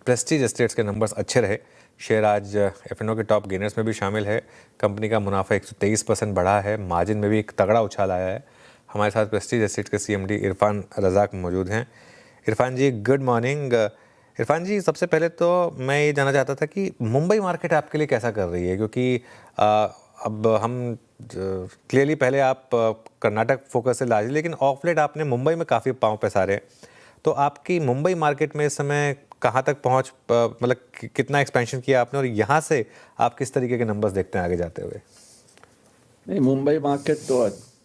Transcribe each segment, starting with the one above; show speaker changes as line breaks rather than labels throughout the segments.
Prestige estates के numbers अच्छे रहे। शेयर आज एफ&ओ के टॉप गेनर्स में भी शामिल है। कंपनी का मुनाफा 123% बढ़ा है, मार्जिन में भी एक तगड़ा उछाल आया है। हमारे साथ प्रेस्टीज एस्टेट्स के सीएमडी इरफान रज़ाक मौजूद हैं। इरफान जी, गुड मॉर्निंग। इरफान जी, सबसे पहले तो मैं ये जानना चाहता था कि मुंबई मार्केट आपके लिए कैसा कर रही है, क्योंकि अब हम क्लियरली पहले आप कर्नाटक फोकस से लार्जली, लेकिन ऑफ लेट आपने मुंबई में काफ़ी पाँव पसारे। तो आपकी मुंबई मार्केट में इस समय कहाँ तक पहुँच, मतलब कितना एक्सपेंशन किया आपने, और यहाँ से आप किस तरीके के नंबर्स देखते हैं आगे जाते हुए?
नहीं, मुंबई मार्केट तो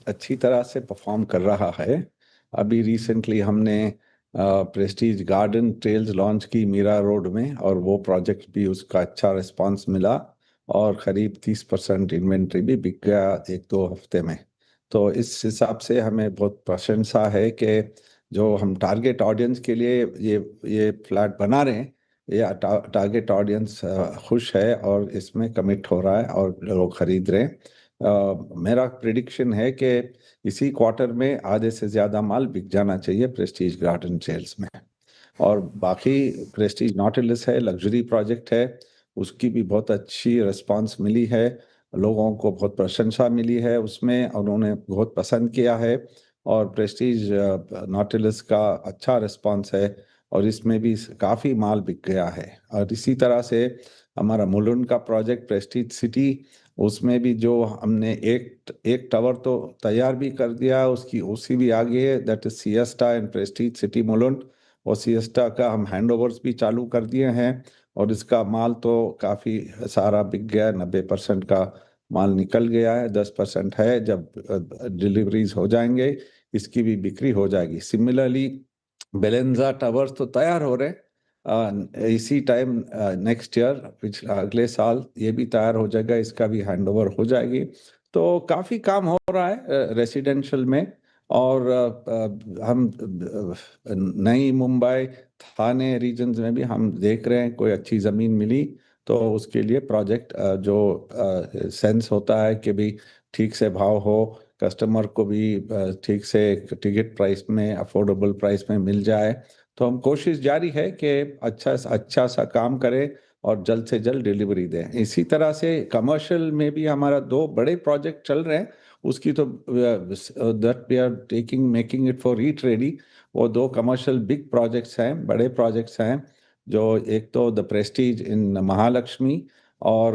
अच्छी तरह से परफॉर्म कर रहा है। अभी रिसेंटली हमने प्रेस्टीज गार्डन ट्रेल्स लॉन्च की मीरा रोड में, और वो प्रोजेक्ट भी उसका अच्छा रिस्पांस मिला और करीब 30% इन्वेंट्री भी बिक गया 1-2 हफ्ते में। तो इस हिसाब से हमें बहुत प्रशंसा है कि जो हम टारगेट ऑडियंस के लिए ये फ्लैट बना रहे हैं, ये टारगेट ऑडियंस खुश है और इसमें कमिट हो रहा है और लोग खरीद रहे हैं। मेरा प्रिडिक्शन है कि इसी क्वार्टर में आधे से ज़्यादा माल बिक जाना चाहिए प्रेस्टीज गार्डन सेल्स में। और बाकी प्रेस्टीज नॉटिलस है, लग्जरी प्रोजेक्ट है, उसकी भी बहुत अच्छी रिस्पांस मिली है, लोगों को बहुत प्रशंसा मिली है उसमें, उन्होंने बहुत पसंद किया है। और प्रेस्टीज नॉटिलस का अच्छा रिस्पांस है और इसमें भी काफ़ी माल बिक गया है। और इसी तरह से हमारा मुलुंड का प्रोजेक्ट प्रेस्टीज सिटी, उसमें भी जो हमने एक टावर तो तैयार भी कर दिया, उसकी ओसी भी आ गई है, that is siesta and Prestige city Mulund. और सिएस्टा का हम हैंडओवर्स भी चालू कर दिए हैं और इसका माल तो काफ़ी सारा बिक गया, 90% का माल निकल गया है, 10% है। जब डिलीवरीज हो जाएंगे इसकी भी बिक्री हो जाएगी। सिमिलरली बेलेंजा टावर्स तो तैयार हो रहे हैं, इसी टाइम नेक्स्ट ईयर, पिछला अगले साल ये भी तैयार हो जाएगा, इसका भी हैंडओवर हो जाएगी। तो काफ़ी काम हो रहा है रेसिडेंशियल में। और हम नई मुंबई थाने रीजन्स में भी हम देख रहे हैं, कोई अच्छी ज़मीन मिली तो उसके लिए प्रोजेक्ट जो सेंस होता है कि भी ठीक से भाव हो, कस्टमर को भी ठीक से टिकट प्राइस में, अफोर्डेबल प्राइस में मिल जाए। तो हम कोशिश जारी है कि अच्छा सा काम करें और जल्द से जल्द डिलीवरी दें। इसी तरह से कमर्शियल में भी हमारा 2 बड़े प्रोजेक्ट चल रहे हैं, उसकी तो that we are making it for रीट रेडी। वो 2 कमर्शियल बिग प्रोजेक्ट्स हैं, बड़े प्रोजेक्ट्स हैं, जो एक तो द प्रेस्टीज इन महालक्ष्मी और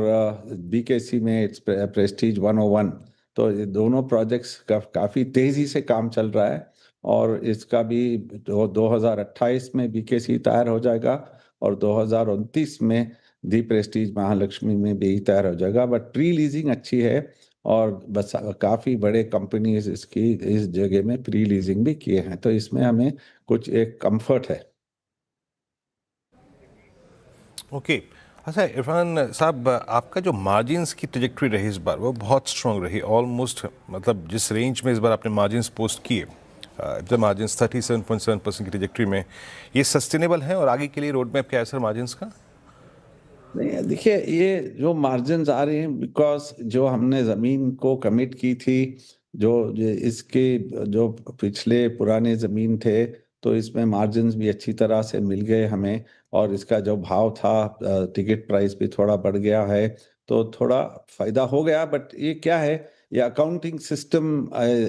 बीकेसी में इट्स प्रेस्टीज 101। तो ये दोनों प्रोजेक्ट्स का काफ़ी तेज़ी से काम चल रहा है और इसका भी 2028 में बीकेसी तैयार हो जाएगा और 2029 में दी प्रेस्टीज महालक्ष्मी में भी तैयार हो जाएगा। बट प्री लीजिंग अच्छी है और बस काफ़ी बड़े कंपनीज इसकी इस जगह में प्री लीजिंग भी किए हैं, तो इसमें हमें कुछ एक कंफर्ट है।
ओके। अच्छा इरफान साहब, आपका जो मार्जिन्स की ट्रजेक्टरी रही इस बार वो बहुत स्ट्रॉन्ग रही, ऑलमोस्ट मतलब जिस रेंज में इस बार आपने मार्जिन्स पोस्ट किए, द मार्जिन्स 37.7% की ट्रजेक्टरी में, ये सस्टेनेबल है और आगे के लिए रोड मैप क्या है सर मार्जिन्स का?
नहीं, देखिए, ये जो मार्जिन्स आ रहे हैं बिकॉज जो हमने ज़मीन को कमिट की थी, इसके जो पिछले पुराने ज़मीन थे, तो इसमें मार्जिन्स भी अच्छी तरह से मिल गए हमें और इसका जो भाव था, टिकट प्राइस भी थोड़ा बढ़ गया है, तो थोड़ा फ़ायदा हो गया। बट ये क्या है, ये अकाउंटिंग सिस्टम,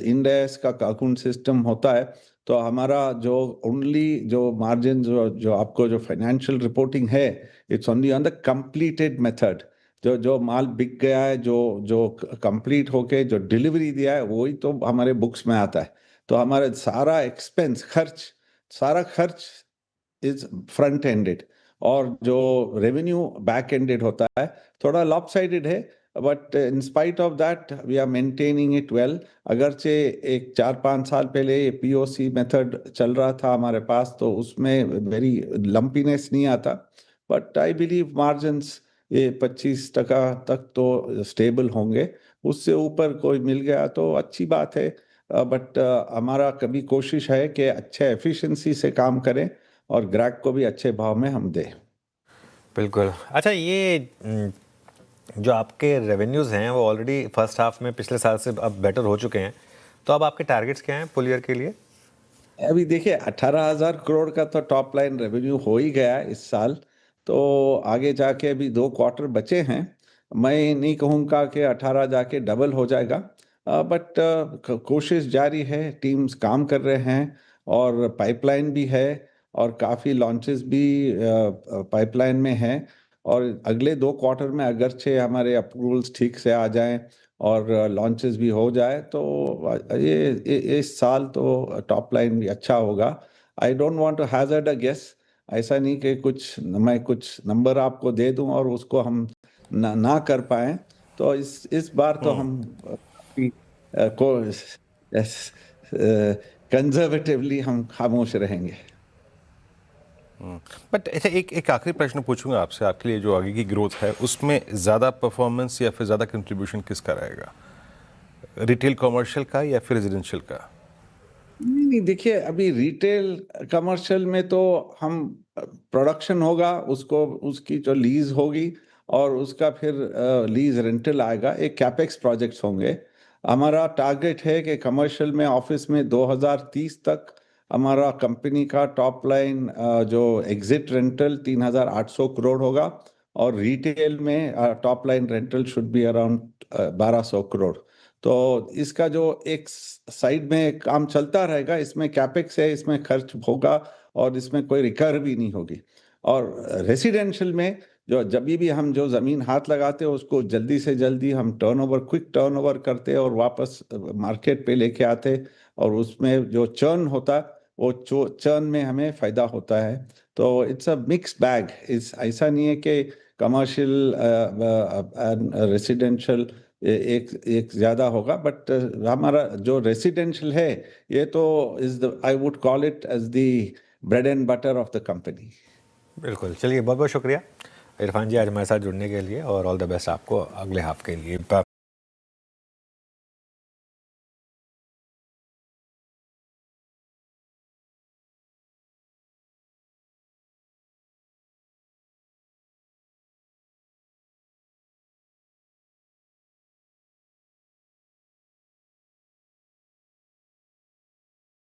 इंड एस का अकाउंट सिस्टम होता है। तो हमारा जो ओनली जो मार्जिन जो आपको जो फाइनेंशियल रिपोर्टिंग है, it's only on the completed method. जो माल बिक गया है, जो कंप्लीट होके जो डिलीवरी दिया है, वही तो हमारे बुक्स में आता है। तो हमारे सारा एक्सपेंस, सारा खर्च इज फ्रंट एंडेड और जो रेवेन्यू बैक एंडेड होता है, थोड़ा लॉपसाइडेड है। But in spite of that we are maintaining it well. अगरचे एक 4-5 साल पहले ये पीओसी मेथड चल रहा था हमारे पास, तो उसमें वेरी लंपीनेस नहीं आता। बट आई बिलीव मार्जिन्स ये 25% तक तो स्टेबल होंगे, उससे ऊपर कोई मिल गया तो अच्छी बात है। बट हमारा कभी कोशिश है कि अच्छे एफिशिएंसी से काम करें और ग्राहक को भी अच्छे भाव में हम दें।
बिल्कुल। अच्छा, ये जो आपके रेवेन्यूज़ हैं वो ऑलरेडी फर्स्ट हाफ में पिछले साल से अब बेटर हो चुके हैं, तो अब आपके टारगेट्स क्या हैं फुल ईयर के लिए?
अभी देखिए, 18,000 करोड़ का तो टॉप लाइन रेवेन्यू हो ही गया है इस साल। तो आगे जाके अभी 2 क्वार्टर बचे हैं। मैं नहीं कहूँगा कि 18 जाके डबल हो जाएगा, बट कोशिश जारी है, टीम्स काम कर रहे हैं और पाइपलाइन भी है और काफ़ी लॉन्चेस भी पाइपलाइन में हैं। और अगले 2 क्वार्टर में अगरचे हमारे अप्रूवल्स ठीक से आ जाएं और लॉन्चेस भी हो जाए तो ये इस साल तो टॉप लाइन भी अच्छा होगा। I don't want to hazard a guess. ऐसा नहीं कि मैं कुछ नंबर आपको दे दूं और उसको हम ना कर पाए। तो इस बार तो हम काफी को कंजर्वेटिवली हम खामोश रहेंगे।
बट ऐसा एक आखिरी प्रश्न पूछूंगा आपसे, आपके लिए जो आगे की ग्रोथ है उसमें ज़्यादा परफॉर्मेंस या फिर ज़्यादा कंट्रीब्यूशन किसका रहेगा, रिटेल कमर्शियल का या फिर रेजिडेंशियल का?
नहीं, देखिए अभी रिटेल कमर्शियल में तो हम प्रोडक्शन होगा, उसको उसकी जो लीज होगी और उसका फिर लीज रेंटल आएगा, एक कैपेक्स प्रोजेक्ट्स होंगे। हमारा टारगेट है कि कमर्शियल में ऑफिस में 2030 तक हमारा कंपनी का टॉप लाइन जो एग्जिट रेंटल 3,800 करोड़ होगा और रिटेल में top line rental should be around 1,200 crore. तो इसका जो एक साइड में काम चलता रहेगा, इसमें कैपेक्स है, इसमें खर्च होगा और इसमें कोई रिकवर भी नहीं होगी। और रेसिडेंशियल में जो जब भी हम जो जमीन हाथ लगाते हैं उसको जल्दी से जल्दी हम क्विक टर्नओवर करते हैं और वापस मार्केट पे लेके आते, और उसमें जो चर्न होता है वो चर्न में हमें फायदा होता है। तो इट्स अ मिक्स बैग। ऐसा नहीं है कि कमर्शियल रेसिडेंशियल एक एक ज्यादा होगा, बट हमारा जो रेसिडेंशियल है ये तो I would call it as the bread and butter of the company.
बिल्कुल, चलिए बहुत बहुत शुक्रिया इरफान जी आज हमारे साथ जुड़ने के लिए और ऑल द बेस्ट आपको अगले हाफ के लिए।